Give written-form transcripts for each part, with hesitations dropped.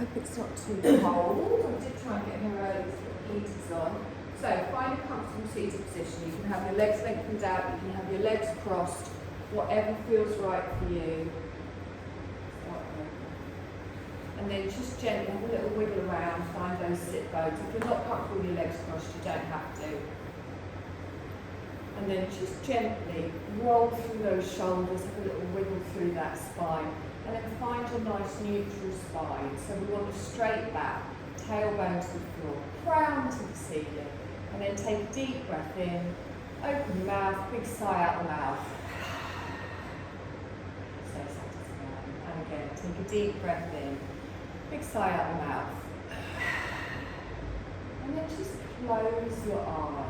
hope it's not too cold. I did try and get her early so the heater's on. So find a comfortable seated position. You can have your legs lengthened out, you can have your legs crossed, whatever feels right for you. And then just gently have a little wiggle around, find those sit bones. If you're not comfortable with your legs crossed, you don't have to. And then just gently roll through those shoulders, have a little wiggle through that spine. And then find a nice neutral spine. So we want a straight back, tailbone to the floor, crown to the ceiling. And then take a deep breath in, open your mouth, big sigh out the mouth. So satisfying. And again, take a deep breath in, big sigh out the mouth. And then just close your eyes.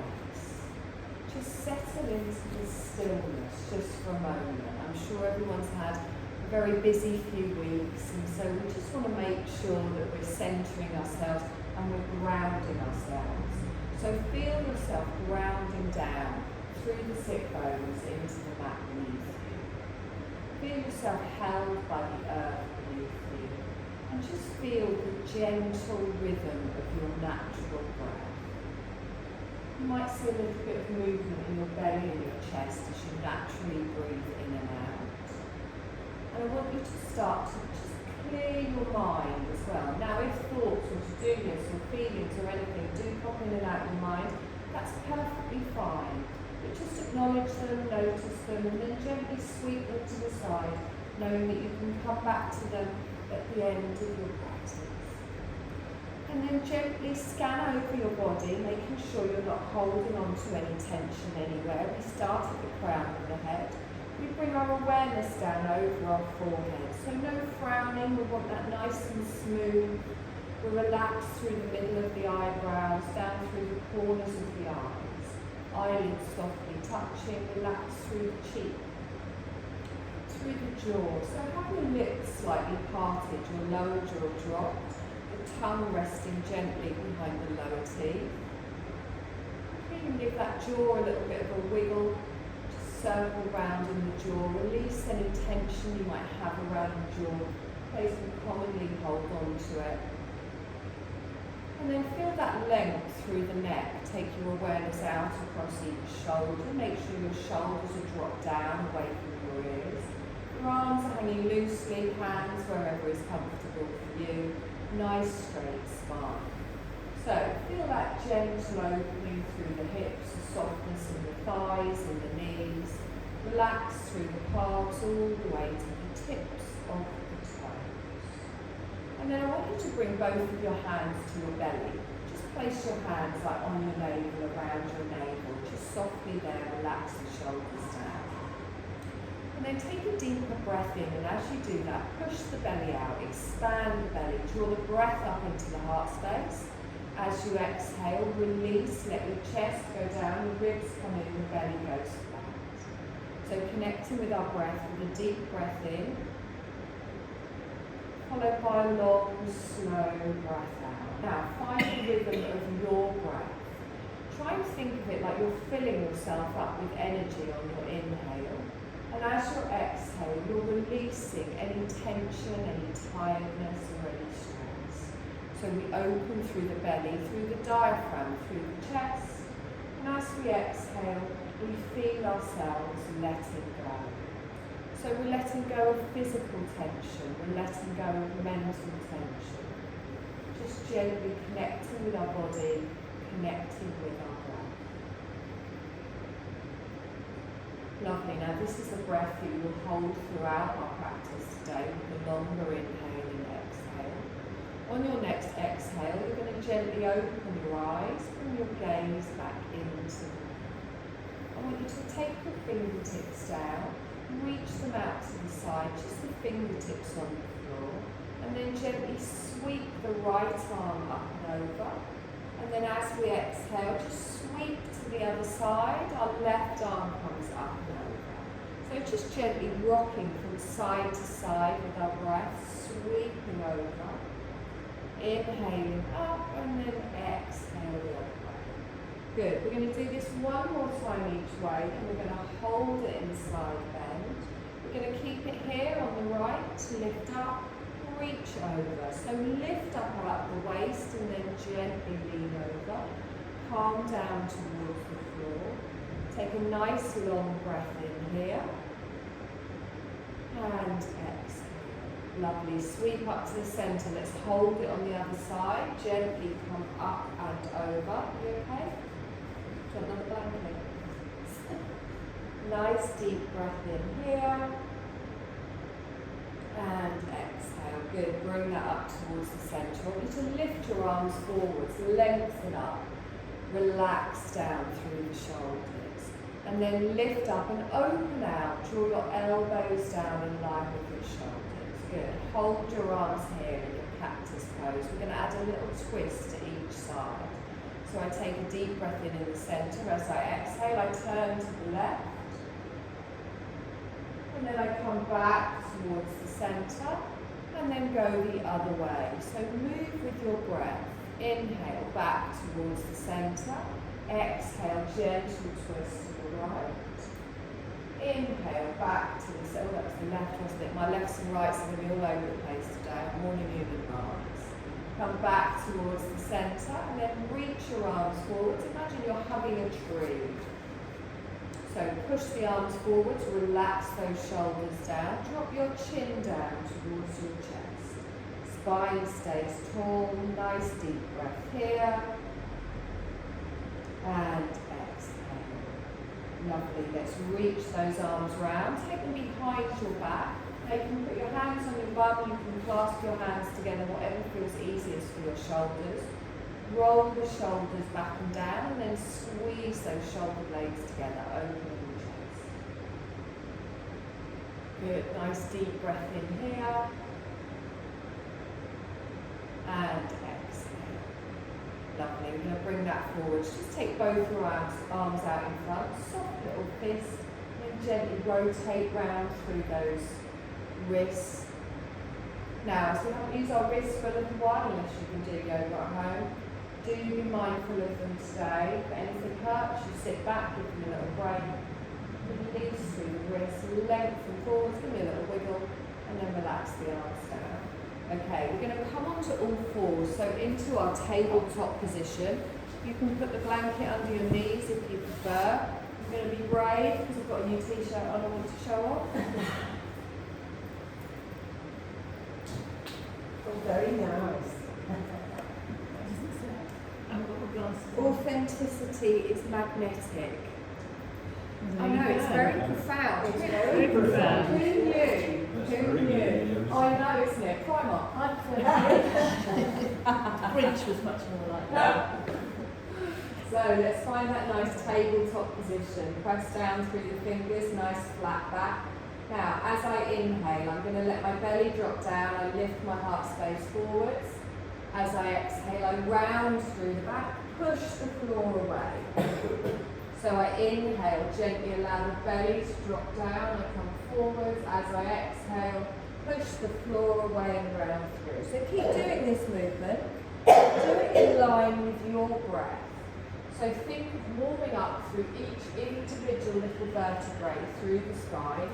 Just settle into the stillness just for a moment. I'm sure everyone's had a very busy few weeks, and so we just want to make sure that we're centering ourselves and we're grounding ourselves. So feel yourself grounding down through the sit bones into the mat beneath you. Feel yourself held by the earth beneath you. And just feel the gentle rhythm of your natural breath. You might see a little bit of movement in your belly and your chest as you naturally breathe in and out. And I want you to start to just clear your mind as well. Now if thoughts or to-do lists or feelings or anything do pop in and out of your mind, that's perfectly fine. But just acknowledge them, notice them, and then gently sweep them to the side, knowing that you can come back to them at the end of your practice. And then gently scan over your body, making sure you're not holding on to any tension anywhere. We start at the crown of the head. We bring our awareness down over our forehead. So no frowning, we want that nice and smooth. We relax through the middle of the eyebrows, down through the corners of the eyes. Eyelids softly touching, relax through the cheek. Through the jaw. So have your lips slightly parted, your lower jaw dropped, the tongue resting gently behind the lower teeth. You can give that jaw a little bit of a wiggle. Circle round in the jaw, release any tension you might have around the jaw. Place can commonly hold on to it. And then feel that length through the neck. Take your awareness out across each shoulder. Make sure your shoulders are dropped down away from your ears. Your arms are hanging loosely, hands wherever is comfortable for you. Nice straight spine. So feel that gentle opening through the hips, the softness in the thighs and the knees. Relax through the calves all the way to the tips of the toes. And then I want you to bring both of your hands to your belly. Just place your hands like on your navel, around your navel. Just softly there, relax the shoulders down. And then take a deeper breath in, and as you do that, push the belly out, expand the belly, draw the breath up into the heart space. As you exhale, release, let your chest go down, the ribs come in, the belly goes flat. So connecting with our breath with a deep breath in, followed by a long, slow breath out. Now, find the rhythm of your breath. Try and think of it like you're filling yourself up with energy on your inhale. And as you exhale, you're releasing any tension, any tiredness, or any stress. So we open through the belly, through the diaphragm, through the chest. And as we exhale, we feel ourselves letting go. So we're letting go of physical tension, we're letting go of mental tension. Just gently connecting with our body, connecting with our breath. Lovely. Now this is the breath that you will hold throughout our practice today with the longer inhale and exhale. On your next exhale, you're going to gently open your eyes, bring your gaze back into the breath. I want you to take your fingertips down, reach them out to the side, just the fingertips on the floor, and then gently sweep the right arm up and over. And then as we exhale, just sweep to the other side. Our left arm comes up and over. So just gently rocking from side to side with our breath, sweeping over. Inhaling up and then exhale the other way. Good. We're going to do this one more time each way, and we're going to hold it in side bend. We're going to keep it here on the right, lift up, reach over. So lift up the waist and then gently lean over. Palm down towards the floor. Take a nice long breath in here. And exhale. Lovely. Sweep up to the centre. Let's hold it on the other side. Gently come up and over. You okay? Do you want another blanket? Nice deep breath in here. And exhale. Good. Bring that up towards the centre. I want you to lift your arms forwards. Lengthen up. Relax down through the shoulders. And then lift up and open out. Draw your elbows down in line with your shoulders. Good. Hold your arms here in your cactus pose. We're going to add a little twist to each side. So I take a deep breath in the centre. As I exhale, I turn to the left. And then I come back towards the centre. And then go the other way. So move with your breath. Inhale back towards the centre. Exhale, gentle twist to the right. Inhale back to the centre. Oh, that was the left, wasn't it? My lefts and rights are going to be all over the place today. I'm warning you in advance. Come back towards the centre and then reach your arms forwards. Imagine you're hugging a tree. So push the arms forwards, relax those shoulders down. Drop your chin down towards your chest. Spine stays tall. Nice deep breath here. And exhale. Lovely. Let's reach those arms round. Take them behind your back. Now you can put your hands on your bum. You can clasp your hands together, whatever feels easiest for your shoulders. Roll the shoulders back and down and then squeeze those shoulder blades together, opening the chest. Good. Nice deep breath in here. And exhale. Lovely. We're going to bring that forward. Just take both your arms out in front. Soft little fist. And gently rotate round through those wrists. Now, so we haven't used our wrists for a little while, unless you can do yoga at home. Do be mindful of them today. If anything hurts, you sit back, give them a little break. Release through the wrists, lengthen forwards, give me a little wiggle, and then relax the arms down. Okay, we're going to come onto all fours, so into our tabletop position. You can put the blanket under your knees if you prefer. I'm going to be brave because I've got a new t-shirt on I want to show off. Oh, very nice. Authenticity is magnetic. I know, it's very profound. It's very profound. Who knew? Who knew? Oh, I know, isn't it? Primark. French was much more like that. So let's find that nice tabletop position. Press down through the fingers, nice flat back. Now, as I inhale, I'm going to let my belly drop down. I lift my heart space forwards. As I exhale, I round through the back, push the floor away. So I inhale, gently allow the belly to drop down. I come forwards. As I exhale, push the floor away and round through. So keep doing this movement. Do it in line with your breath. So think of warming up through each individual little vertebrae through the spine.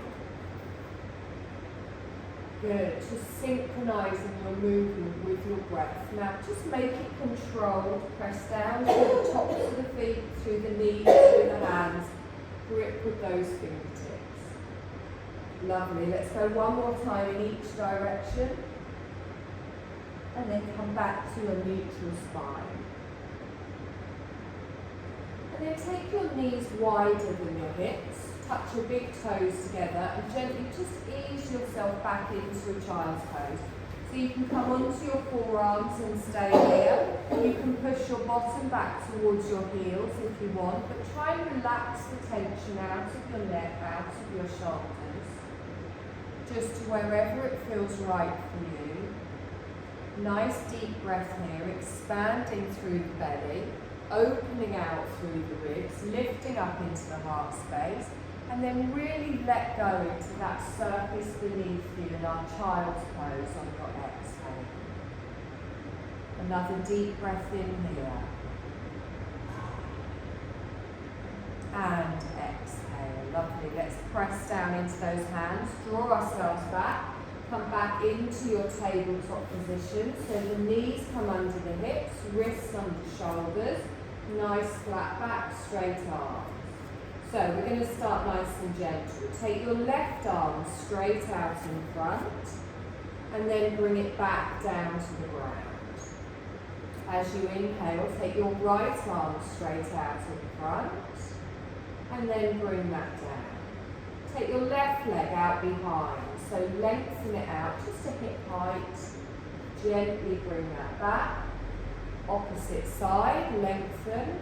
Good. Just synchronising your movement with your breath. Now just make it controlled. Press down through the tops of the feet, through the knees, through the hands. Grip with those fingertips. Lovely. Let's go one more time in each direction. And then come back to a neutral spine. And then take your knees wider than your hips. Touch your big toes together and gently just ease yourself back into a child's pose. So you can come onto your forearms and stay here. You can push your bottom back towards your heels if you want, but try and relax the tension out of your neck, out of your shoulders. Just to wherever it feels right for you. Nice deep breath here, expanding through the belly, opening out through the ribs, lifting up into the heart space. And then really let go into that surface beneath you in our child's pose on your exhale. Another deep breath in here. And exhale. Lovely. Let's press down into those hands. Draw ourselves back. Come back into your tabletop position. So the knees come under the hips, wrists under shoulders. Nice flat back, straight arms. So we're going to start nice and gentle. Take your left arm straight out in front and then bring it back down to the ground. As you inhale, take your right arm straight out in front and then bring that down. Take your left leg out behind, so lengthen it out just to hip height. Gently bring that back. Opposite side, lengthen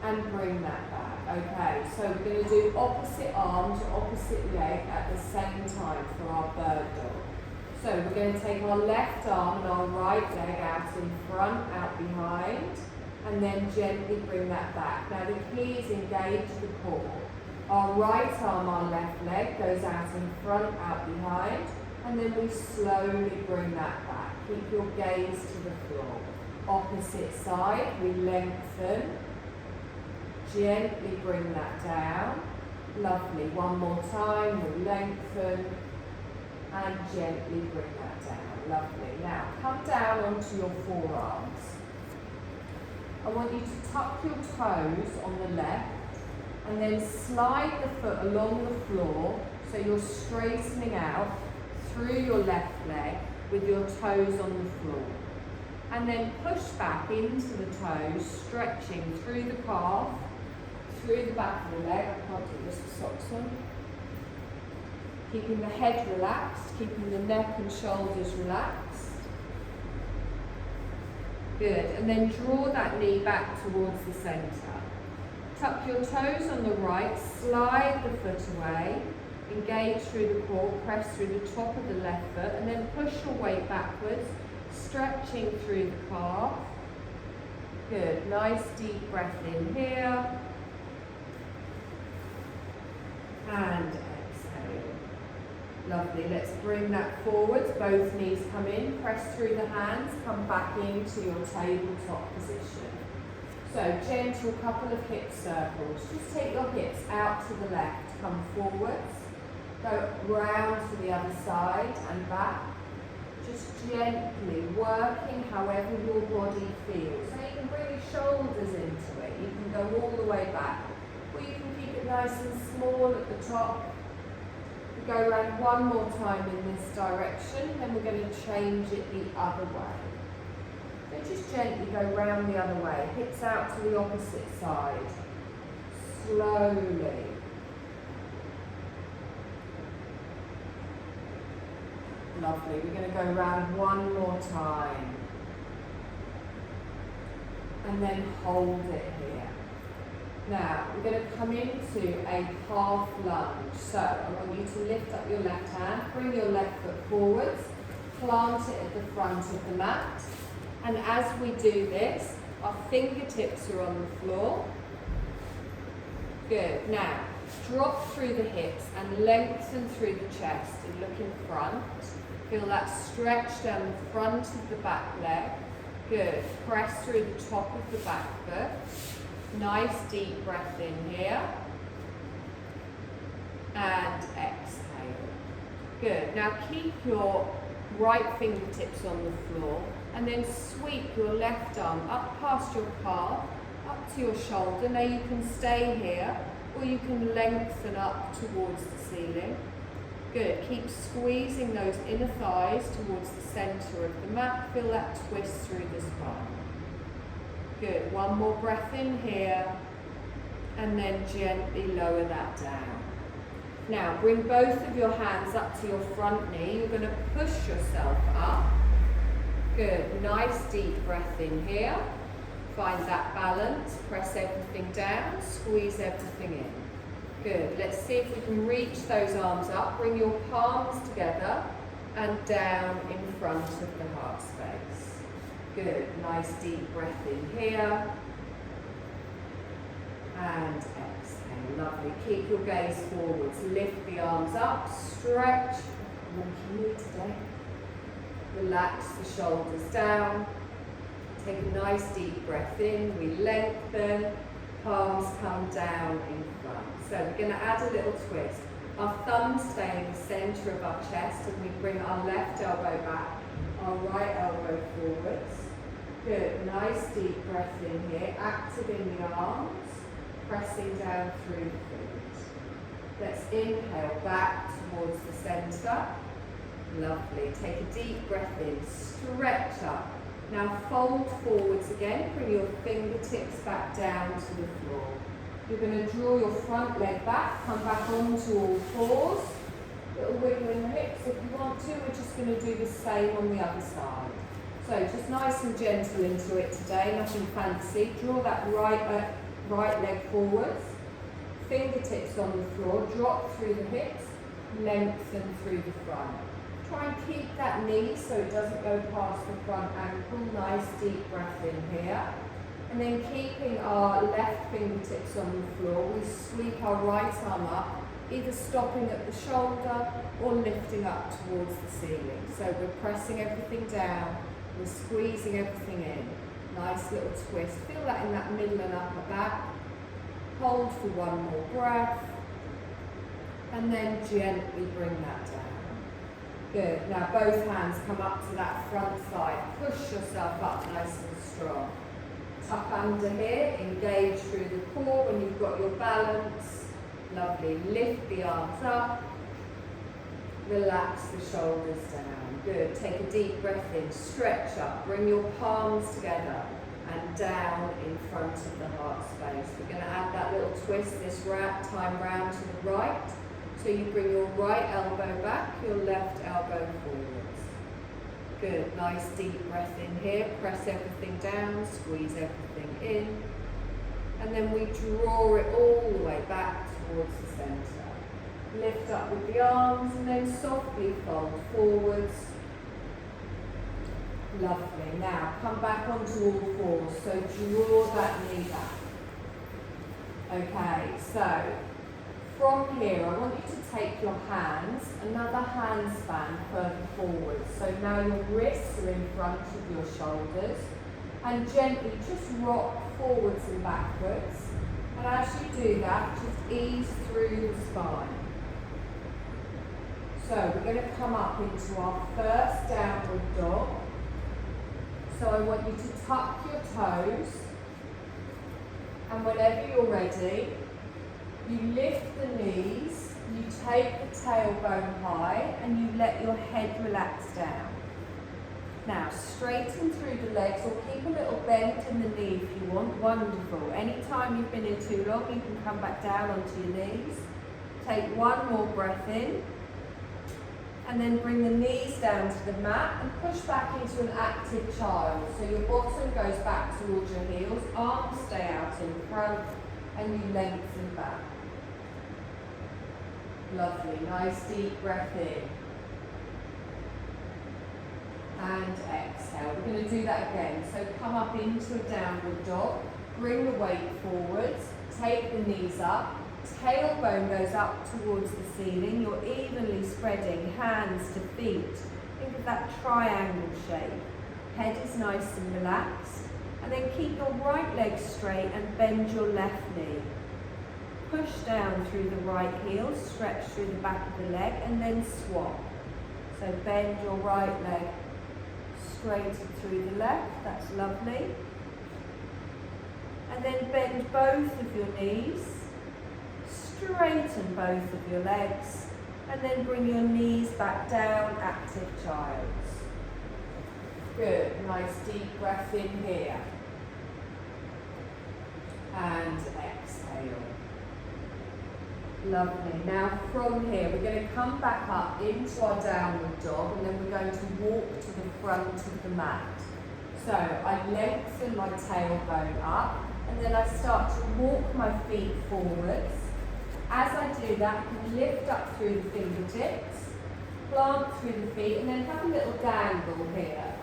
and bring that back. Okay, so we're going to do opposite arm to opposite leg at the same time for our bird dog. So we're going to take our left arm and our right leg out in front, out behind, and then gently bring that back. Now the key is engage the core. Our right arm, our left leg goes out in front, out behind, and then we slowly bring that back. Keep your gaze to the floor. Opposite side, we lengthen, gently bring that down. Lovely. One more time, we lengthen and gently bring that down. Lovely. Now come down onto your forearms. I want you to tuck your toes on the left and then slide the foot along the floor so you're straightening out through your left leg with your toes on the floor. And then push back into the toes, stretching through the calf, through the back of the leg. I can't do this with socks on. Keeping the head relaxed, keeping the neck and shoulders relaxed. Good, and then draw that knee back towards the centre. Tuck your toes on the right, slide the foot away, engage through the core, press through the top of the left foot, and then push your weight backwards, stretching through the calf. Good, nice deep breath in here. And exhale. Lovely, let's bring that forwards, both knees come in, press through the hands, come back into your tabletop position. So gentle couple of hip circles, just take your hips out to the left, come forwards, go round to the other side and back, just gently working however your body feels. So you can bring your shoulders into it, you can go all the way back, or you can keep it nice and small at the top. We go around one more time in this direction, then we're going to change it the other way. So just gently go round the other way, hips out to the opposite side, slowly. Lovely, we're going to go round one more time. And then hold it here. Now, we're going to come into a half lunge. So, I want you to lift up your left hand, bring your left foot forwards, plant it at the front of the mat. And as we do this, our fingertips are on the floor. Good. Now, drop through the hips and lengthen through the chest and look in front. Feel that stretch down the front of the back leg. Good. Press through the top of the back foot. Nice deep breath in here. And exhale. Good. Now keep your right fingertips on the floor and then sweep your left arm up past your calf, up to your shoulder. Now you can stay here or you can lengthen up towards the ceiling. Good. Keep squeezing those inner thighs towards the centre of the mat. Feel that twist through the spine. Good. One more breath in here and then gently lower that down. Now bring both of your hands up to your front knee. You're going to push yourself up. Good. Nice deep breath in here. Find that balance. Press everything down. Squeeze everything in. Good. Let's see if we can reach those arms up. Bring your palms together and down in front of the heart space. Good. Nice deep breath in here. And exhale. Lovely. Keep your gaze forwards. Lift the arms up. Stretch. Wonky knee today. Relax the shoulders down. Take a nice deep breath in. We lengthen. Palms come down in front. So we're going to add a little twist. Our thumbs stay in the centre of our chest and we bring our left elbow back, our right elbow forwards. Good, nice deep breath in here, active in the arms, pressing down through the feet. Let's inhale back towards the centre. Lovely, take a deep breath in, stretch up. Now fold forwards again, bring your fingertips back down to the floor. You're going to draw your front leg back, come back onto all fours. Little wiggle in the hips if you want to. We're just going to do the same on the other side. So just nice and gentle into it today, nothing fancy. Draw that right leg forwards. Fingertips on the floor, drop through the hips, lengthen through the front. Try and keep that knee so it doesn't go past the front ankle. Nice deep breath in here. And then keeping our left fingertips on the floor, we sweep our right arm up, either stopping at the shoulder or lifting up towards the ceiling. So we're pressing everything down, we're squeezing everything in. Nice little twist. Feel that in that middle and upper back. Hold for one more breath. And then gently bring that down. Good. Now both hands come up to that front side. Push yourself up nice and strong. Tuck under here, engage through the core when you've got your balance. Lovely. Lift the arms up. Relax the shoulders down. Good. Take a deep breath in. Stretch up. Bring your palms together and down in front of the heart space. We're going to add that little twist this time round to the right. So you bring your right elbow back, your left elbow forwards. Good, nice deep breath in here. Press everything down, squeeze everything in. And then we draw it all the way back towards the centre. Lift up with the arms and then softly fold forwards. Lovely. Now come back onto all fours. So draw that knee back. Okay, so from here, I want you to take your hands, another handspan further forward. So now your wrists are in front of your shoulders. And gently just rock forwards and backwards. And as you do that, just ease through the spine. So we're going to come up into our first downward dog. So I want you to tuck your toes. And whenever you're ready, you lift the knees, you take the tailbone high, and you let your head relax down. Now, straighten through the legs, or keep a little bend in the knee if you want. Wonderful. Anytime you've been here too long, you can come back down onto your knees. Take one more breath in, and then bring the knees down to the mat, and push back into an active child. So your bottom goes back towards your heels, arms stay out in front, and you lengthen back. Lovely, nice deep breath in. And exhale. We're going to do that again. So come up into a downward dog, bring the weight forwards, take the knees up, tailbone goes up towards the ceiling, you're evenly spreading hands to feet. Think of that triangle shape. Head is nice and relaxed. And then keep your right leg straight and bend your left knee. Push down through the right heel, stretch through the back of the leg, and then swap. So bend your right leg straight through the left, that's lovely. And then bend both of your knees, straighten both of your legs, and then bring your knees back down, active child's. Good, nice deep breath in here. And exhale. Lovely. Now from here, we're going to come back up into our downward dog, and then we're going to walk to the front of the mat. So I lengthen my tailbone up, and then I start to walk my feet forwards. As I do that, I can lift up through the fingertips, plant through the feet, and then have a little dangle here.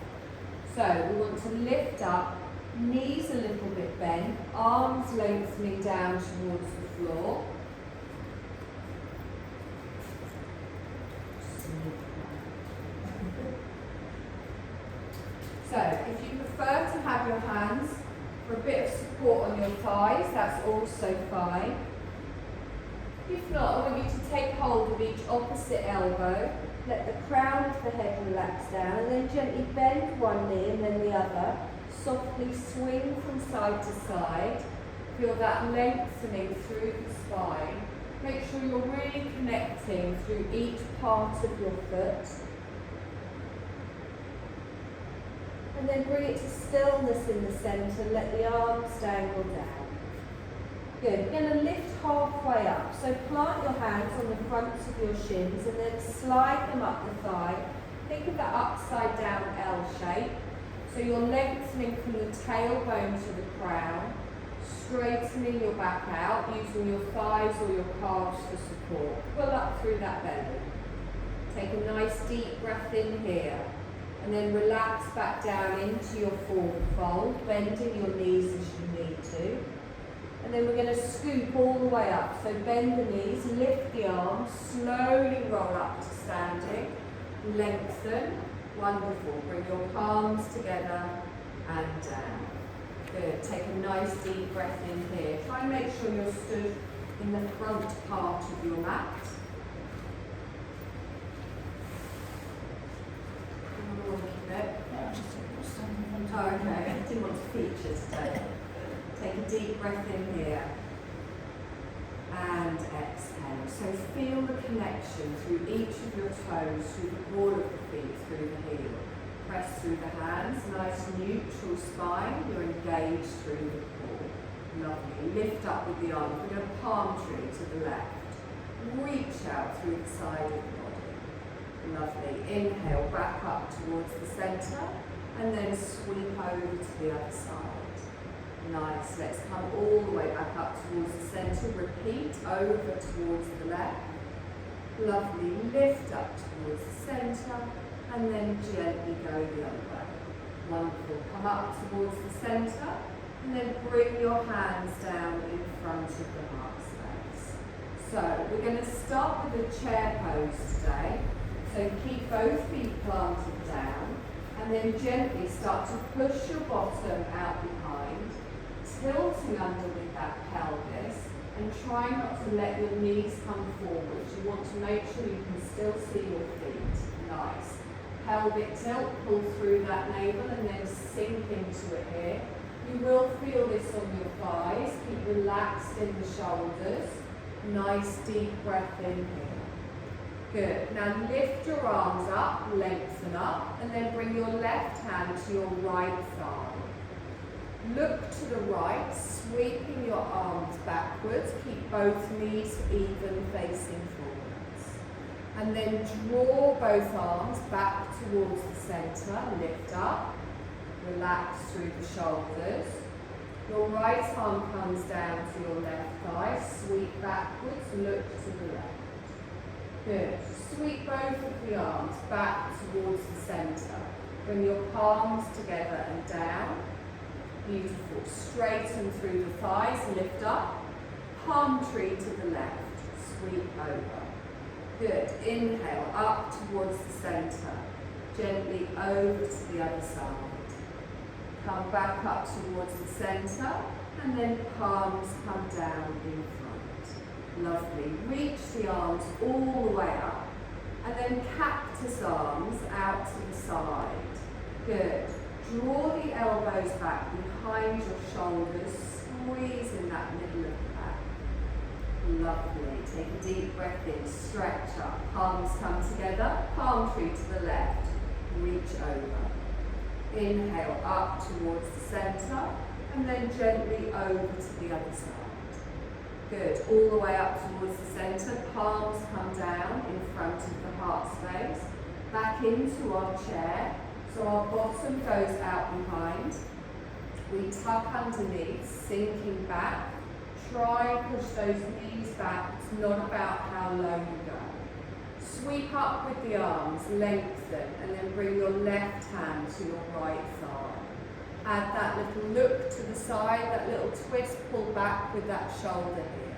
So we want to lift up, knees a little bit bent, arms lengthening down towards the floor. So if you prefer to have your hands for a bit of support on your thighs, that's also fine. If not, I want you to take hold of each opposite elbow. Let the crown of the head relax down and then gently bend one knee and then the other. Softly swing from side to side. Feel that lengthening through the spine. Make sure you're really connecting through each part of your foot. And then bring it to stillness in the centre. Let the arms dangle down. Good. You're going to lift halfway up. So plant your hands on the fronts of your shins and then slide them up the thigh. Think of that upside down L shape. So you're lengthening from the tailbone to the crown, straightening your back out, using your thighs or your calves for support. Pull up through that belly. Take a nice deep breath in here. And then relax back down into your forward fold, bending your knees as you need to. And then we're going to scoop all the way up. So bend the knees, lift the arms, slowly roll up to standing, lengthen. Wonderful. Bring your palms together and down. Good. Take a nice deep breath in here. Try and make sure you're stood in the front part of your mat. Oh, okay. I didn't want to feature today. Take a deep breath in here and exhale. So feel the connection through each of your toes, through the ball of the feet, through the heel. Press through the hands, nice neutral spine. You're engaged through the core. Lovely. Lift up with the arms. Bring a palm tree to the left. Reach out through the side of the body. Lovely. Inhale, back up towards the centre and then sweep over to the other side. Nice. Let's come all the way back up towards the centre. Repeat over towards the left. Lovely. Lift up towards the centre and then gently go the other way. Wonderful. Come up towards the centre and then bring your hands down in front of the heart space. So we're going to start with a chair pose today. So keep both feet planted down and then gently start to push your bottom out behind, tilting under with that pelvis and try not to let your knees come forward. You want to make sure you can still see your feet. Nice. Pelvic tilt, pull through that navel and then sink into it here. You will feel this on your thighs. Keep relaxed in the shoulders. Nice deep breath in here. Good. Now lift your arms up, lengthen up, and then bring your left hand to your right thigh. Look to the right, sweeping your arms backwards. Keep both knees even, facing forwards. And then draw both arms back towards the centre. Lift up, relax through the shoulders. Your right arm comes down to your left thigh. Sweep backwards, look to the left. Good. Sweep both of the arms back towards the centre. Bring your palms together and down. Beautiful. Straighten through the thighs, lift up. Palm tree to the left. Sweep over. Good. Inhale up towards the centre. Gently over to the other side. Come back up towards the centre and then palms come down in front. Lovely. Reach the arms all the way up and then cactus arms out to the side. Good. Draw the elbows back behind your shoulders, squeeze in that middle of the back. Lovely. Take a deep breath in, stretch up. Palms come together, palm tree to the left. Reach over. Inhale up towards the centre and then gently over to the other side. Good. All the way up towards the centre, palms come down in front of the heart space. Back into our chair. So our bottom goes out behind. We tuck underneath, sinking back. Try and push those knees back. It's not about how low you go. Sweep up with the arms, lengthen, and then bring your left hand to your right thigh. Add that little look to the side, that little twist, pull back with that shoulder here.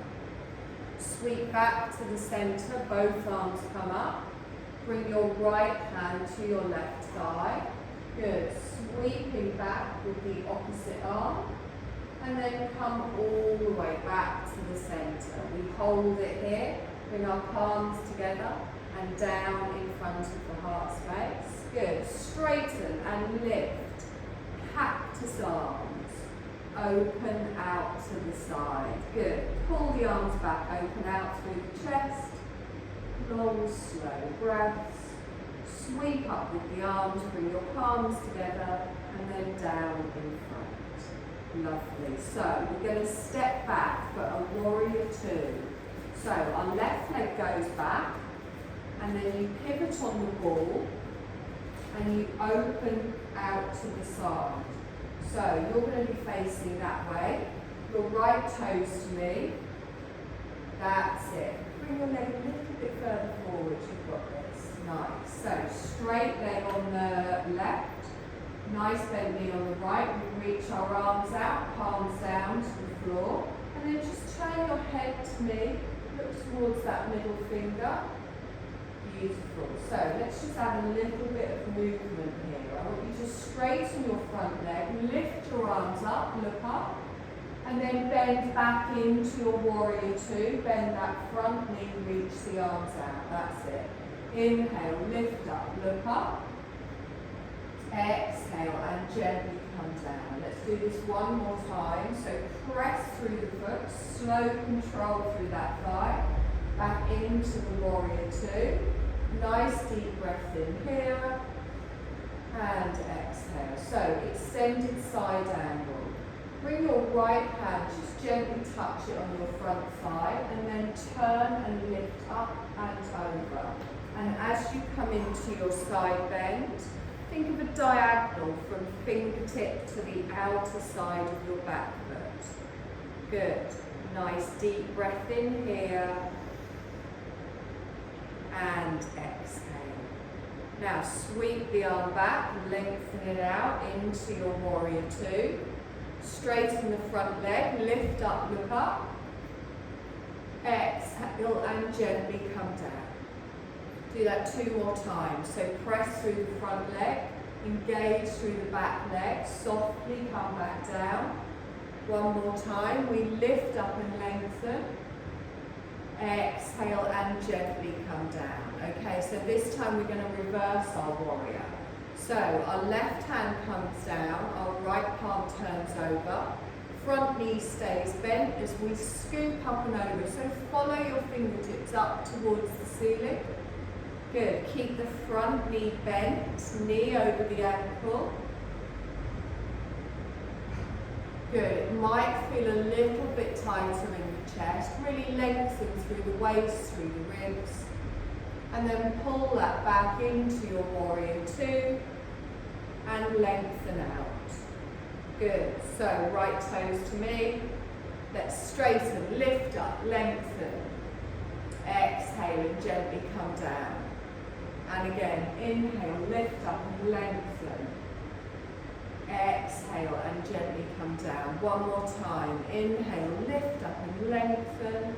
Sweep back to the centre, both arms come up. Bring your right hand to your left thigh. Good. Sweeping back with the opposite arm. and then come all the way back to the centre. We hold it here, bring our palms together and down in front of the heart space. Good. Straighten and lift. Cactus arms. Open out to the side. Good. Pull the arms back, open out through the chest. Long, slow breaths. Sweep up with the arms, bring your palms together and then down in front. Lovely. So we're going to step back for a warrior two. So our left leg goes back and then you pivot on the ball and you open out to the side. So you're going to be facing that way. Your right toes to me. That's it. Bring your leg a little bit further forward. You've got this. Nice. So straight leg on the left. Nice bent knee on the right. We reach our arms out, palms down to the floor. And then just turn your head to me. Look towards that middle finger. Beautiful. So let's just add a little bit of movement here. I want you to straighten your front leg, lift your arms up, look up, and then bend back into your warrior two. Bend that front knee, reach the arms out. That's it. Inhale, lift up, look up. Exhale and gently come down. Let's do this one more time. So press through the foot, slow control through that thigh. Back into the warrior two. Nice deep breath in here and exhale. So extended side angle. Bring your right hand, just gently touch it on your front thigh and then turn and lift up and over. And as you come into your side bend, think of a diagonal from fingertip to the outer side of your back foot. Good. Nice deep breath in here. And exhale. Now sweep the arm back, lengthen it out into your warrior two. Straighten the front leg, lift up, look up. Exhale and gently come down. Do that two more times. So press through the front leg, engage through the back leg, softly come back down. One more time. We lift up and lengthen. Exhale and gently come down. Okay, so this time we're going to reverse our warrior. So our left hand comes down, our right palm turns over, front knee stays bent as we scoop up and over. So follow your fingertips up towards the ceiling. Good. Keep the front knee bent, knee over the ankle. Good. It might feel a little bit tighter in the chest. Really lengthen through the waist, through the ribs. And then pull that back into your warrior two and lengthen out. Good. So right toes to me. Let's straighten, lift up, lengthen. Exhale and gently come down. And again, inhale, lift up and lengthen. Exhale and gently come down. One more time. Inhale, lift up and lengthen.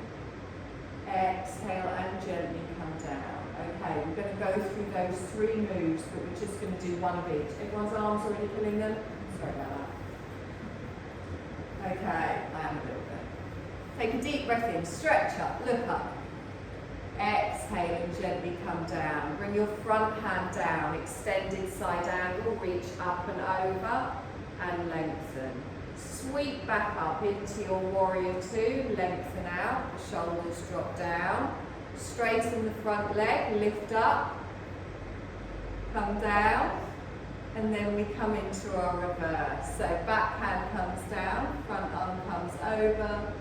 Exhale and gently come down. Okay, we're going to go through those three moves, but we're just going to do one of each. Everyone's arms already pulling them? Sorry about that. Okay, and a little bit. Take a deep breath in, stretch up, look up. Exhale and gently come down. Bring your front hand down, extended side angle, reach up and over and lengthen. Sweep back up into your warrior two, lengthen out, the shoulders drop down. Straighten the front leg, lift up, come down, and then we come into our reverse. So back hand comes down, front arm comes over,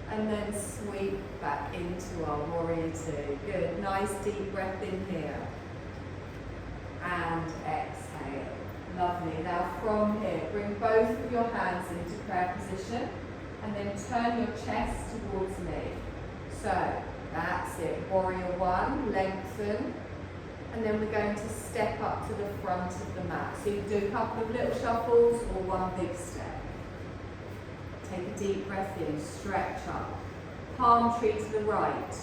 and then sweep back into our warrior two. Good. Nice deep breath in here. And exhale. Lovely. Now from here, bring both of your hands into prayer position and then turn your chest towards me. So that's it. Warrior one, lengthen. And then we're going to step up to the front of the mat. So you can do a couple of little shuffles or one big step. Take a deep breath in, stretch up. Palm tree to the right,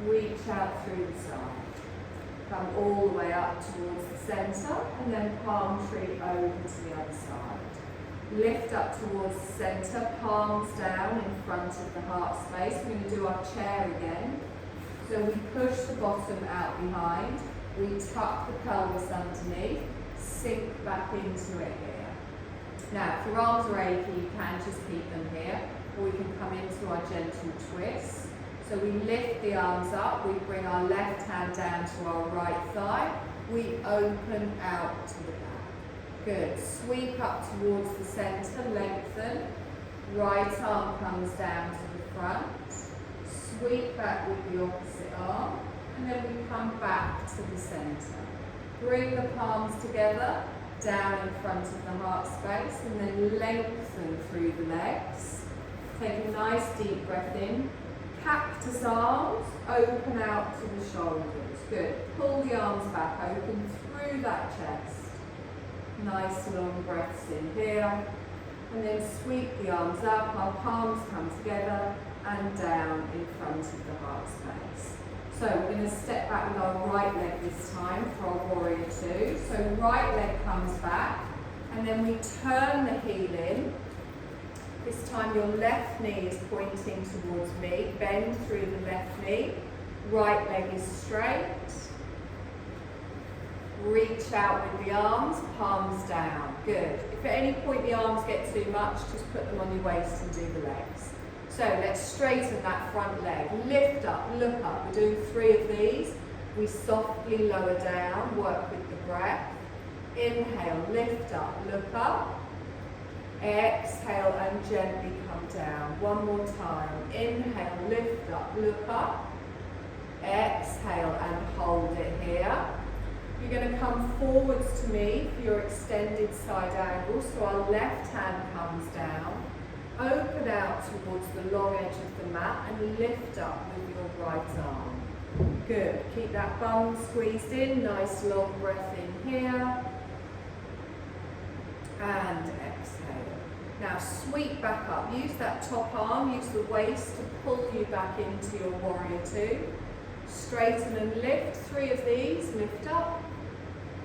reach out through the side. Come all the way up towards the centre and then palm tree over to the other side. Lift up towards the centre, palms down in front of the heart space. We're going to do our chair again. So we push the bottom out behind, we tuck the pelvis underneath, sink back into it here. Now, if your arms are achy, you can just keep them here, or we can come into our gentle twist. So we lift the arms up, we bring our left hand down to our right thigh, we open out to the back. Good. Sweep up towards the centre, lengthen. Right arm comes down to the front. Sweep back with the opposite arm. And then we come back to the centre. Bring the palms together, down in front of the heart space, and then lengthen through the legs. Take a nice deep breath in. Cactus arms, open out to the shoulders. Good. Pull the arms back, open through that chest. Nice long breaths in here. And then sweep the arms up, our palms come together and down in front of the heart space. So we're going to step back with our right leg this time for our warrior two. So right leg comes back and then we turn the heel in. This time your left knee is pointing towards me. Bend through the left knee. Right leg is straight. Reach out with the arms, palms down. Good. If at any point the arms get too much, just put them on your waist and do the legs. So let's straighten that front leg. Lift up, look up. We're doing 3 of these. We softly lower down, work with the breath. Inhale, lift up, look up. Exhale and gently come down. One more time. Inhale, lift up, look up. Exhale and hold it here. You're going to come forwards to me for your extended side angle. So our left hand comes down. Open out towards the long edge of the mat and lift up with your right arm. Good. Keep that bum squeezed in. Nice long breath in here. And exhale. Now sweep back up. Use that top arm. Use the waist to pull you back into your warrior two. Straighten and lift. 3 of these. Lift up.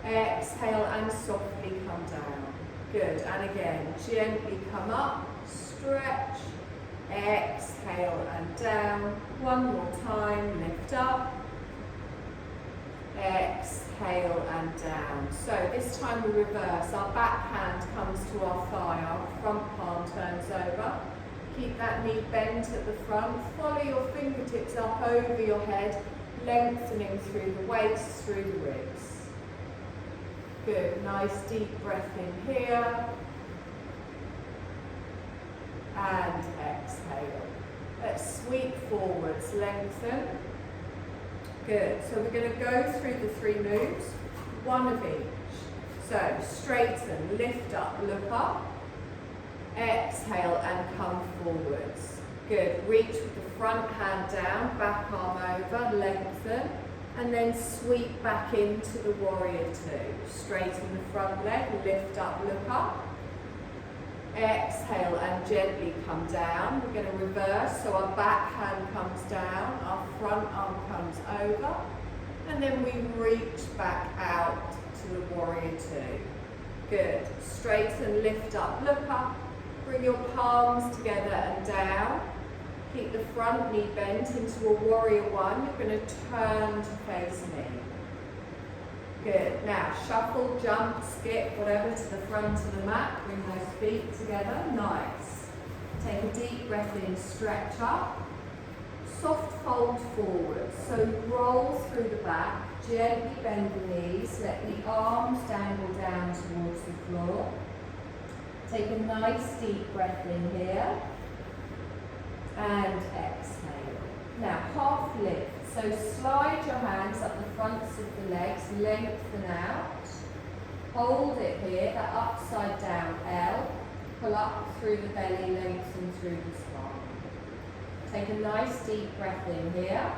Exhale and softly come down. Good. And again, gently come up, stretch, exhale and down. One more time, lift up, exhale and down. So this time we reverse. Our back hand comes to our thigh, our front palm turns over. Keep that knee bent at the front. Follow your fingertips up over your head, lengthening through the waist, through the ribs. Good, nice deep breath in here. And exhale. Let's sweep forwards, lengthen. Good, so we're going to go through the 3 moves, 1 of each. So straighten, lift up, look up. Exhale and come forwards. Good, reach with the front hand down, back arm over, lengthen. And then sweep back into the warrior two. Straighten the front leg, lift up, look up. Exhale and gently come down. We're going to reverse, so our back hand comes down, our front arm comes over, and then we reach back out to the warrior two. Good. Straighten, lift up, look up. Bring your palms together and down. Keep the front knee bent into a warrior one. You're going to turn to face me. Good. Now shuffle, jump, skip, whatever to the front of the mat. Bring those feet together. Nice. Take a deep breath in, stretch up. Soft fold forward. So roll through the back. Gently bend the knees. Let the arms dangle down towards the floor. Take a nice deep breath in here. And exhale. Now half lift. So slide your hands up the fronts of the legs, lengthen out. Hold it here, that upside down L. Pull up through the belly, lengthen through the spine. Take a nice deep breath in here.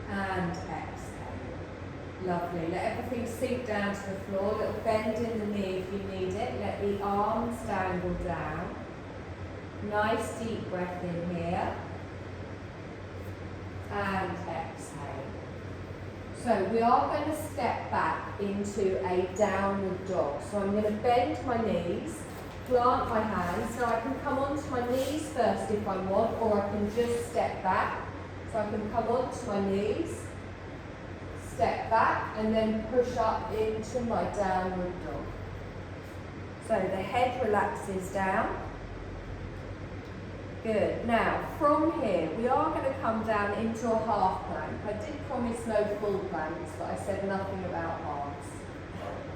And exhale. Lovely. Let everything sink down to the floor. A little bend in the knee if you need it. Let the arms dangle down. Nice deep breath in here. And exhale. So we are going to step back into a downward dog. So I'm going to bend my knees, plant my hands. Now I can come onto my knees first if I want, or I can just step back. So I can come onto my knees, step back, and then push up into my downward dog. So the head relaxes down. Good. Now, from here, we are going to come down into a half plank. I did promise no full planks, but I said nothing about halves.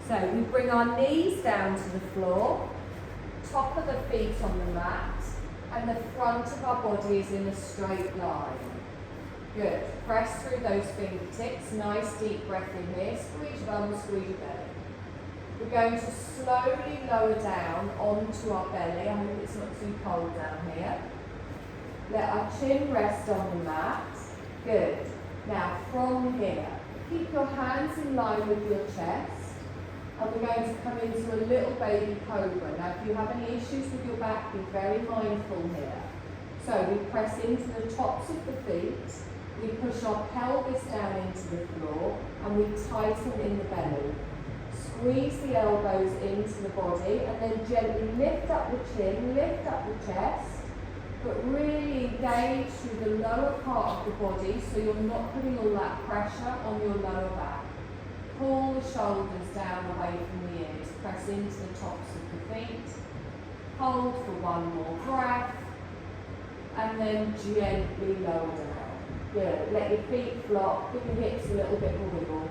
So we bring our knees down to the floor, top of the feet on the mat, and the front of our body is in a straight line. Good. Press through those fingertips. Nice deep breath in here. Squeeze your bum, squeeze your belly. We're going to slowly lower down onto our belly. I hope it's not too cold down here. Let our chin rest on the mat. Good. Now from here, keep your hands in line with your chest. And we're going to come into a little baby cobra. Now if you have any issues with your back, be very mindful here. So we press into the tops of the feet. We push our pelvis down into the floor. And we tighten in the belly. Squeeze the elbows into the body and then gently lift up the chin, lift up the chest, but really engage through the lower part of the body so you're not putting all that pressure on your lower back. Pull the shoulders down away from the ears, press into the tops of the feet, hold for one more breath, and then gently lower down. Good. Let your feet flop, give your hips a little bit of a wiggle.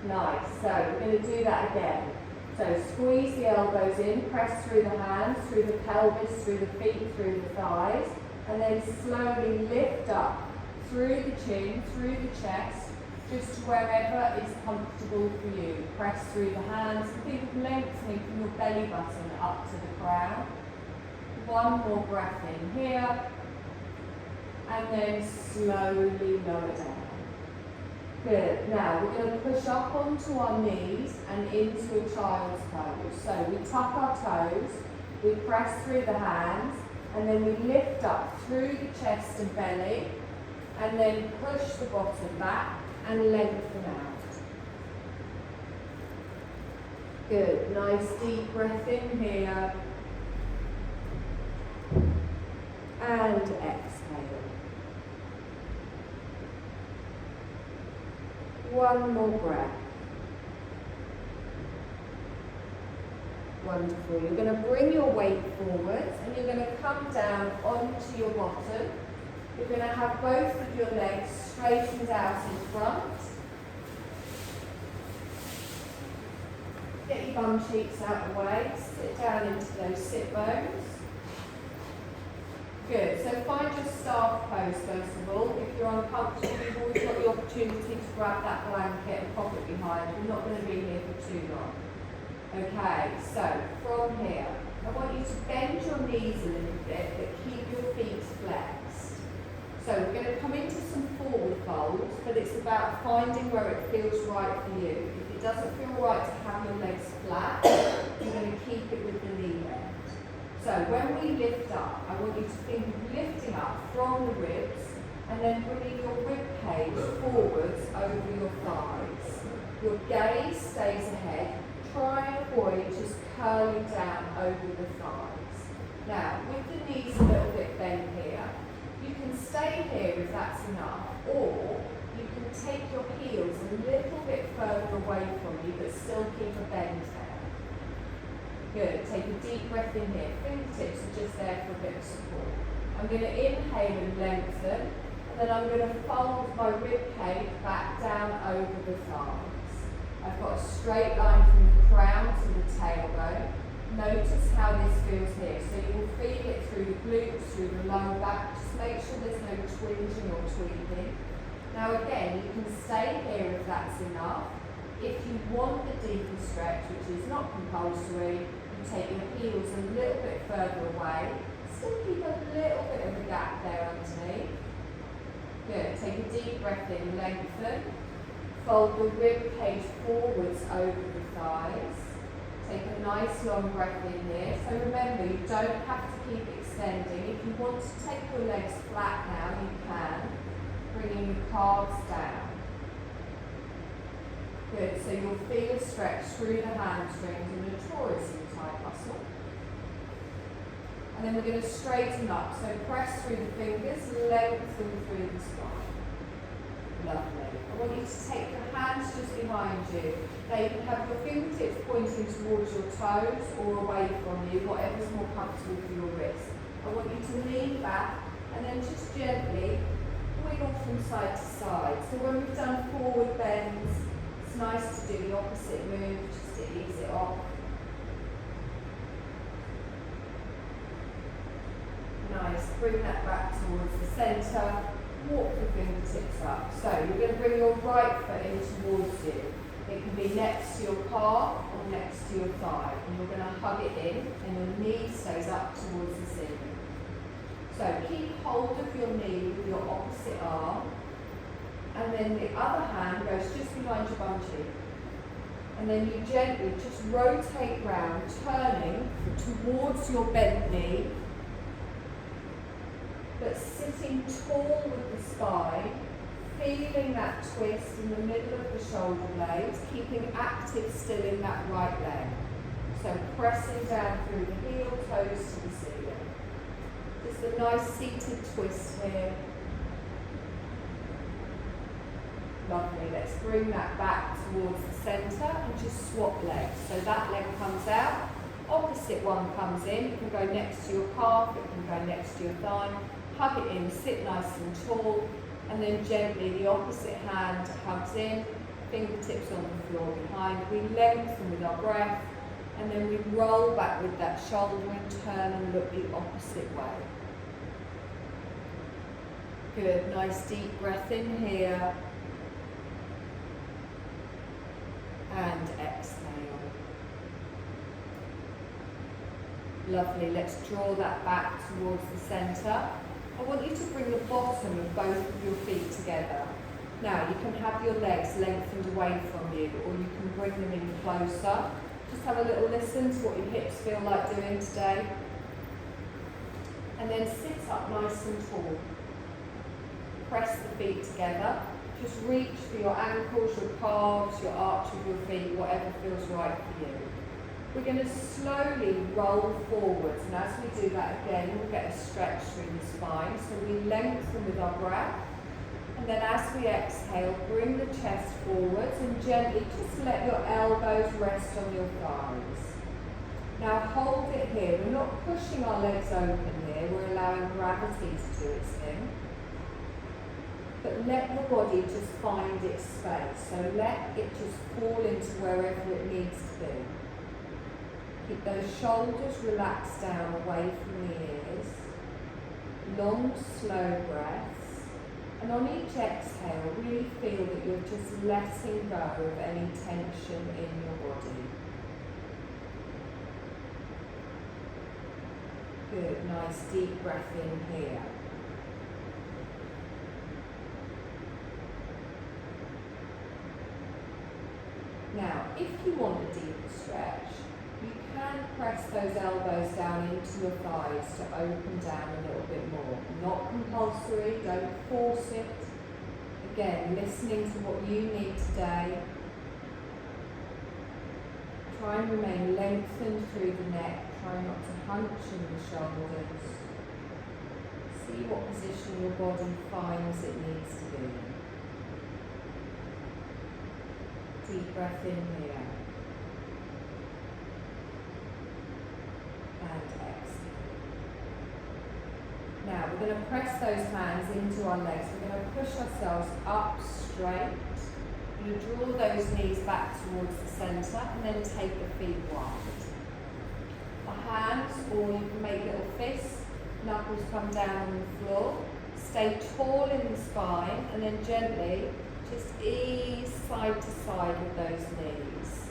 Nice, so we're going to do that again. So squeeze the elbows in, press through the hands, through the pelvis, through the feet, through the thighs, and then slowly lift up through the chin, through the chest, just to wherever is comfortable for you. Press through the hands and think of lengthening from your belly button up to the crown. One more breath in here, and then slowly lower down. Good. Now we're going to push up onto our knees and into a child's pose. So we tuck our toes, we press through the hands, and then we lift up through the chest and belly, and then push the bottom back and lengthen out. Good. Nice deep breath in here. And exhale. One more breath. Wonderful. You're going to bring your weight forwards and you're going to come down onto your bottom. You're going to have both of your legs straightened out in front. Get your bum cheeks out of the way. Sit down into those sit bones. Good, so find your staff pose first of all. If you're uncomfortable, you've always got the opportunity to grab that blanket and pop it behind. We're not going to be here for too long. Okay, so from here, I want you to bend your knees a little bit, but keep your feet flexed. So we're going to come into some forward folds, but it's about finding where it feels right for you. If it doesn't feel right to have your legs flat, you're going to keep it with the knee bend. So when we lift up, I want you to think of lifting up from the ribs and then bringing your rib cage forwards over your thighs. Your gaze stays ahead. Try and avoid just curling down over the thighs. Now, with the knees a little bit bent here, you can stay here if that's enough, or you can take your heels a little bit further away from you but still keep a bend there. Good. Take a deep breath in here. Fingertips are just there for a bit of support. I'm going to inhale and lengthen, and then I'm going to fold my rib cage back down over the thighs. I've got a straight line from the crown to the tailbone. Notice how this feels here. So you will feel it through the glutes, through the lower back. Just make sure there's no twinging or tweaking. Now again, you can stay here if that's enough. If you want the deeper stretch, which is not compulsory, you take your heels a little bit further away. Still keep a little bit of a gap there underneath. Good. Take a deep breath in, lengthen. Fold the rib cage forwards over the thighs. Take a nice long breath in here. So remember, you don't have to keep extending. If you want to take your legs flat now, you can. Bringing your calves down. Good, so you'll feel a stretch through the hamstrings and the torsion type muscle. And then we're going to straighten up. So press through the fingers, lengthen through the spine. Lovely. I want you to take your hands just behind you. Now you can have your fingertips pointing towards your toes or away from you, whatever's more comfortable for your wrist. I want you to lean back and then just gently wiggle from side to side. So when we've done forward bends, it's nice to do the opposite move just to ease it off. Nice, bring that back towards the centre, walk the fingertips up. So you're going to bring your right foot in towards you. It can be next to your calf or next to your thigh. And you're going to hug it in and your knee stays up towards the ceiling. So keep hold of your knee with your opposite arm. And then the other hand goes just behind your bum cheek. And then you gently just rotate round, turning towards your bent knee, but sitting tall with the spine, feeling that twist in the middle of the shoulder blades, keeping active still in that right leg. So pressing down through the heel, toes to the ceiling. Just a nice seated twist here. Lovely, let's bring that back towards the centre and just swap legs. So that leg comes out, opposite one comes in, it can go next to your calf, it can go next to your thigh. Hug it in, sit nice and tall, and then gently the opposite hand hugs in, fingertips on the floor behind. We lengthen with our breath, and then we roll back with that shoulder and turn and look the opposite way. Good, nice deep breath in here. And exhale. Lovely, let's draw that back towards the centre. I want you to bring the bottom of both of your feet together. Now you can have your legs lengthened away from you, or you can bring them in closer. Just have a little listen to what your hips feel like doing today. And then sit up nice and tall. Press the feet together. Just reach for your ankles, your calves, your arch of your feet, whatever feels right for you. We're going to slowly roll forwards, and as we do that again, we'll get a stretch through the spine. So we lengthen with our breath, and then as we exhale, bring the chest forwards and gently just let your elbows rest on your thighs. Now hold it here. We're not pushing our legs open here, we're allowing gravity to do its thing. But let the body just find its space. So let it just fall into wherever it needs to be. Keep those shoulders relaxed down away from the ears. Long, slow breaths. And on each exhale, really feel that you're just letting go of any tension in your body. Good, nice deep breath in here. Now, if you want a deeper stretch, you can press those elbows down into your thighs to open down a little bit more. Not compulsory, don't force it. Again, listening to what you need today. Try and remain lengthened through the neck. Try not to hunch in the shoulders. See what position your body finds it needs to be in. Deep breath in here. And exhale. Now we're going to press those hands into our legs. We're going to push ourselves up straight. We're going to draw those knees back towards the centre and then take the feet wide. The hands, or you can make little fists, knuckles come down on the floor. Stay tall in the spine and then gently just ease side to side with those knees.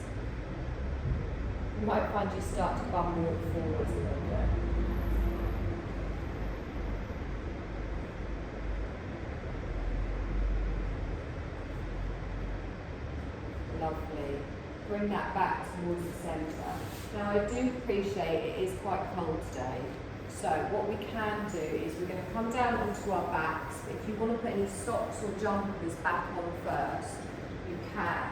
You might find you start to bump walk forwards a little bit. Lovely. bring that back towards the centre. Now I do appreciate it is quite cold today, so what we can do is we're going to come down onto our backs. If you want to put any socks or jumpers back on first, you can.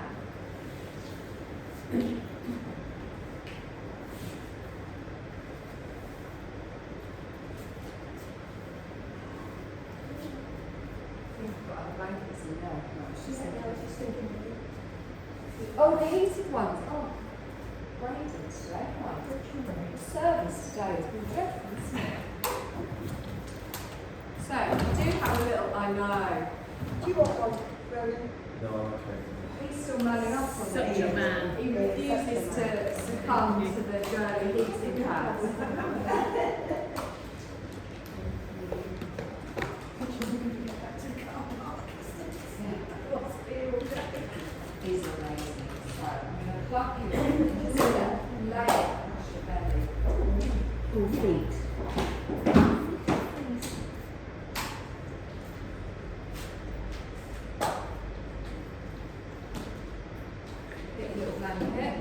We've got our blankets in there. I was just thinking, Oh, the heated ones. Oh, great today. Right. Service today has been dreadful, isn't it? So, we do have a little, I know. do you want one, Ronan? No, I'm okay. He's still manning up on Such it. a man. He refuses to succumb to the girly heating pads. He's amazing. So, I'm going to pluck you in and just lay it across your belly. All feet. Get a little blanket.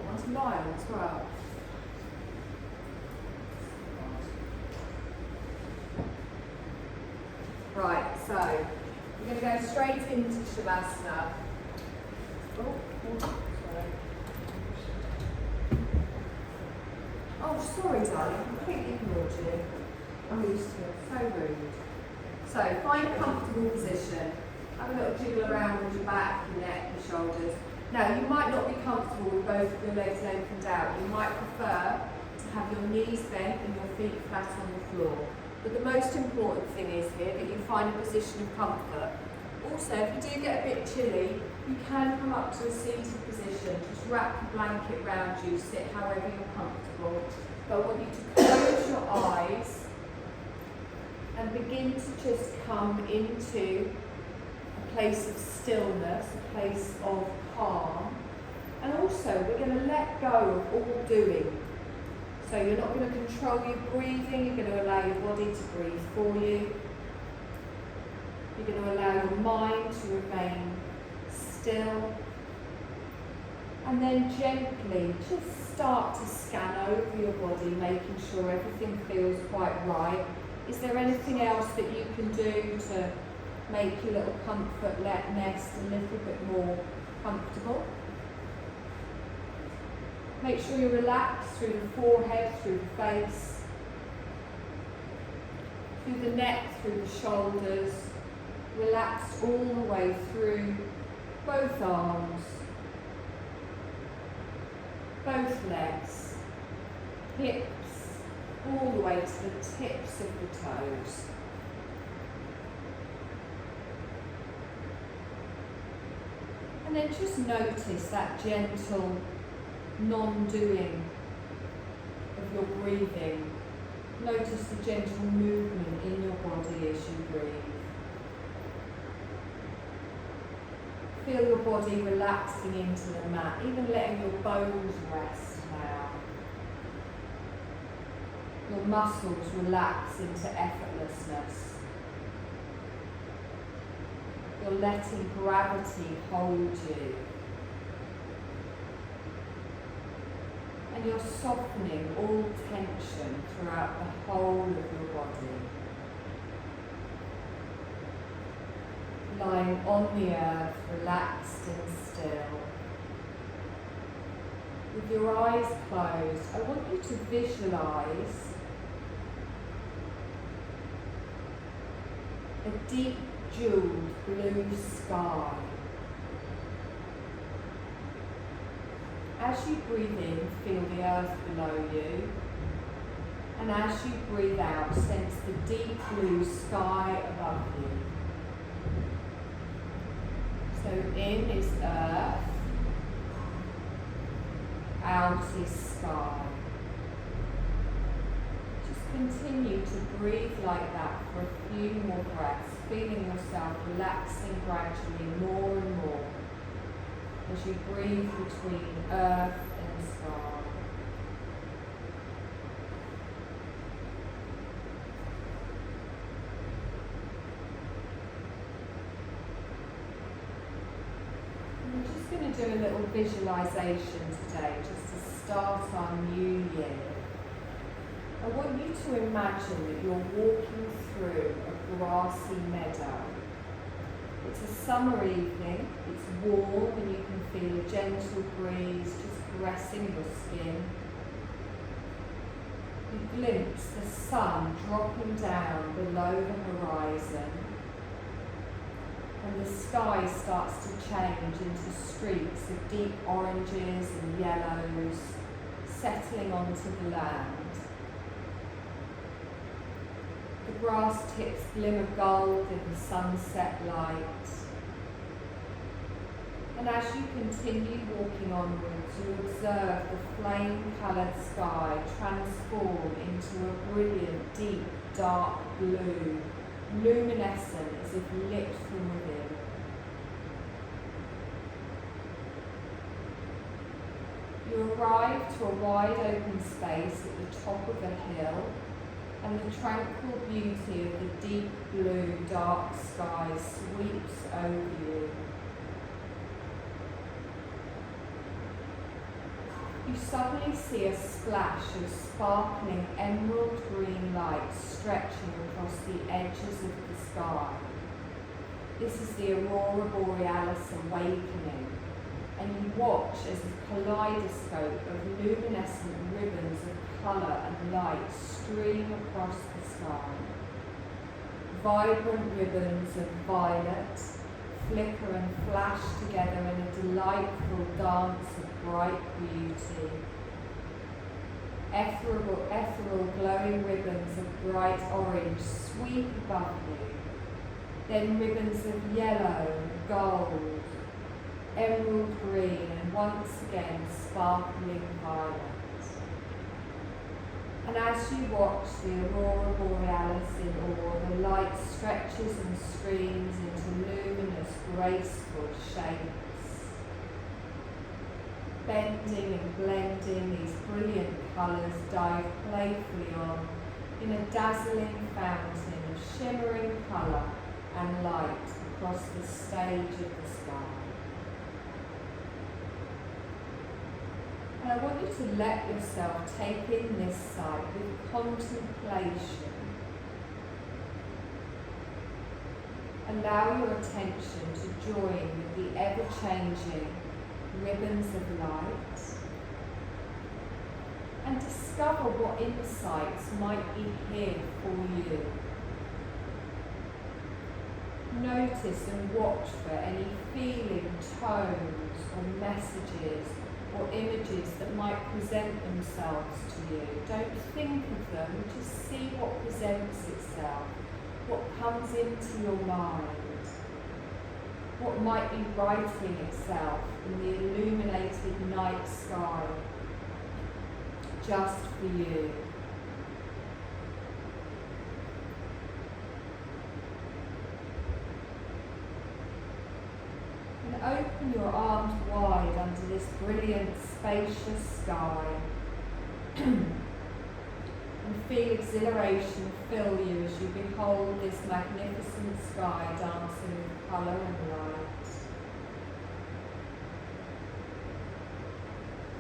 One's mild as well. Right, so we're going to go straight into Shavasana. Sorry, darling, I completely ignored you. I'm used to it. So rude. So find a comfortable position. Have a little jiggle around with your back, your neck, your shoulders. Now, you might not be comfortable with both of your legs opened out. You might prefer to have your knees bent and your feet flat on the floor. But the most important thing is here that you find a position of comfort. Also, if you do get a bit chilly, you can come up to a seated position. Just wrap your blanket around you, sit however you're comfortable. But I want you to close your eyes and begin to just come into a place of stillness, a place of calm. And also, we're going to let go of all doing. So you're not going to control your breathing, you're going to allow your body to breathe for you. You're going to allow your mind to remain still. And then gently just start to scan over your body, making sure everything feels quite right. Is there anything else that you can do to make your little comfort nest a little bit more comfortable? Make sure you relax through the forehead, through the face, through the neck, through the shoulders. Relax all the way through both arms, both legs, hips, all the way to the tips of the toes. And then just notice that gentle non-doing of your breathing. Notice the gentle movement in your body as you breathe. Feel your body relaxing into the mat, even letting your bones rest now. Your muscles relax into effortlessness. You're letting gravity hold you. And you're softening all tension throughout the whole of your body. Lying on the earth, relaxed and still. With your eyes closed, I want you to visualize a deep jeweled blue sky. As you breathe in, feel the earth below you. And as you breathe out, sense the deep blue sky above you. So in is earth, out is sky. Just continue to breathe like that for a few more breaths. feeling yourself relaxing gradually more and more as you breathe between earth and sky. And we're just going to do a little visualization today just to start our new year. I want you to imagine that you're walking through a grassy meadow. It's a summer evening, it's warm and you can feel a gentle breeze just caressing your skin. You glimpse the sun dropping down below the horizon, and the sky starts to change into streaks of deep oranges and yellows settling onto the land. The grass tips glimmer gold in the sunset light. And as you continue walking onwards, you observe the flame-coloured sky transform into a brilliant, deep, dark blue, luminescent as if lit from within. You arrive to a wide open space at the top of a hill, and the tranquil beauty of the deep blue, dark sky sweeps over you. You suddenly see a splash of sparkling emerald green light stretching across the edges of the sky. This is the Aurora Borealis awakening, and you watch as a kaleidoscope of luminescent ribbons of colour and light stream across the sky. Vibrant ribbons of violet flicker and flash together in a delightful dance of bright beauty. Ethereal glowing ribbons of bright orange sweep above you, then ribbons of yellow, gold, emerald green, and once again sparkling violet. And as you watch the Aurora Borealis in awe, the light stretches and streams into luminous, graceful shapes. Bending and blending, these brilliant colours dive playfully on in a dazzling fountain of shimmering colour and light across the stage of the sky. And I want you to let yourself take in this sight with contemplation. Allow your attention to join with the ever-changing ribbons of light and discover what insights might be here for you. Notice and watch for any feeling, tones or messages or images that might present themselves to you. Don't think of them, just see what presents itself, what comes into your mind, what might be writing itself in the illuminated night sky, just for you. Open your arms wide under this brilliant, spacious sky and feel exhilaration fill you as you behold this magnificent sky dancing with colour and light.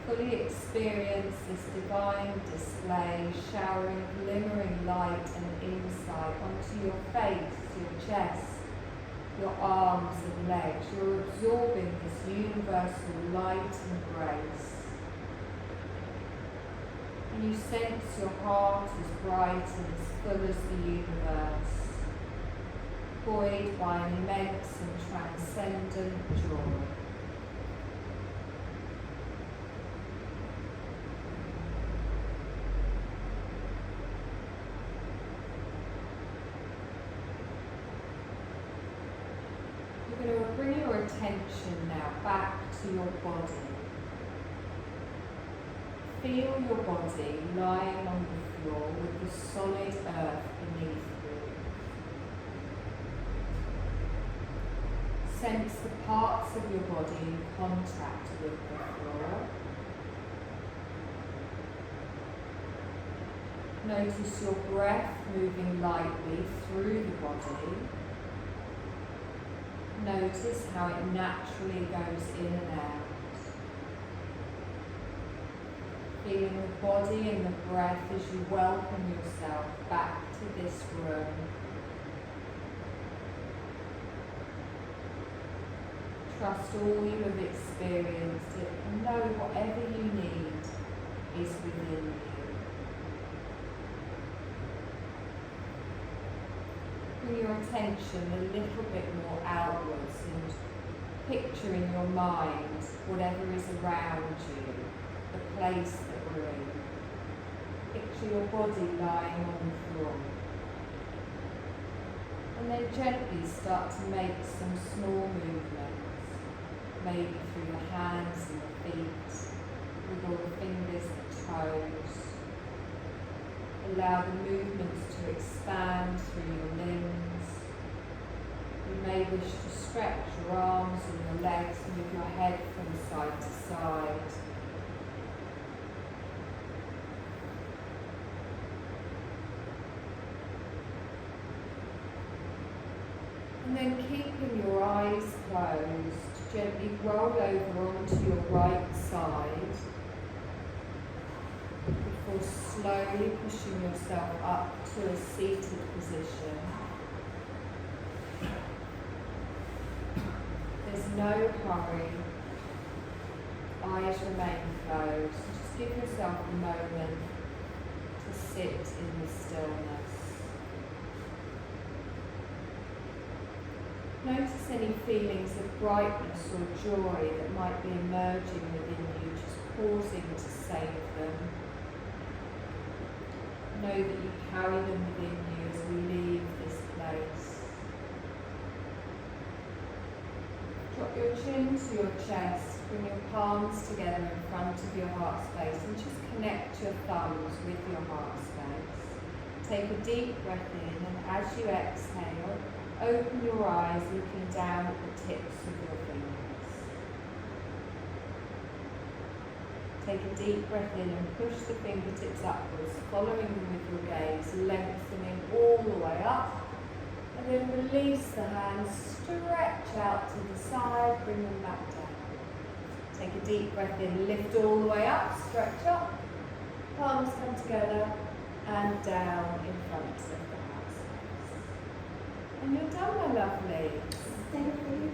Fully experience this divine display, showering glimmering light and insight onto your face, your chest, your arms and legs. You're absorbing this universal light and grace. And you sense your heart as bright and as full as the universe, buoyed by an immense and transcendent joy. You're going to bring your attention now back to your body. Feel your body lying on the floor with the solid earth beneath you. sense the parts of your body in contact with the floor. Notice your breath moving lightly through the body. Notice how it naturally goes in and out. Feeling the body and the breath as you welcome yourself back to this room. Trust all you have experienced it and know whatever you need is within you. Bring your attention a little bit more outwards and picture in your mind whatever is around you, the place that we're in. Picture your body lying on the floor. And then gently start to make some small movements, maybe through the hands and the feet, with all the fingers and toes. Allow the movements to expand through your limbs. You may wish to stretch your arms and your legs, move your head from side to side. And then keeping your eyes closed, gently roll over onto your right side before slowly pushing yourself up to a seated position. There's no hurry. Eyes remain closed. Just give yourself a moment to sit in the stillness. Notice any feelings of brightness or joy that might be emerging within you, just pausing to save them. Know that you carry them within you as we leave this place. Drop your chin to your chest, bring your palms together in front of your heart space and just connect your thumbs with your heart space. Take a deep breath in and as you exhale, open your eyes looking down at the tips of your fingers. Take a deep breath in and push the fingertips upwards, following them with your gaze, lengthening all the way up. And then release the hands, stretch out to the side, bring them back down. Take a deep breath in, lift all the way up, stretch up. Palms come together and down in front of the heart space. And you're done, my lovely. Thank you.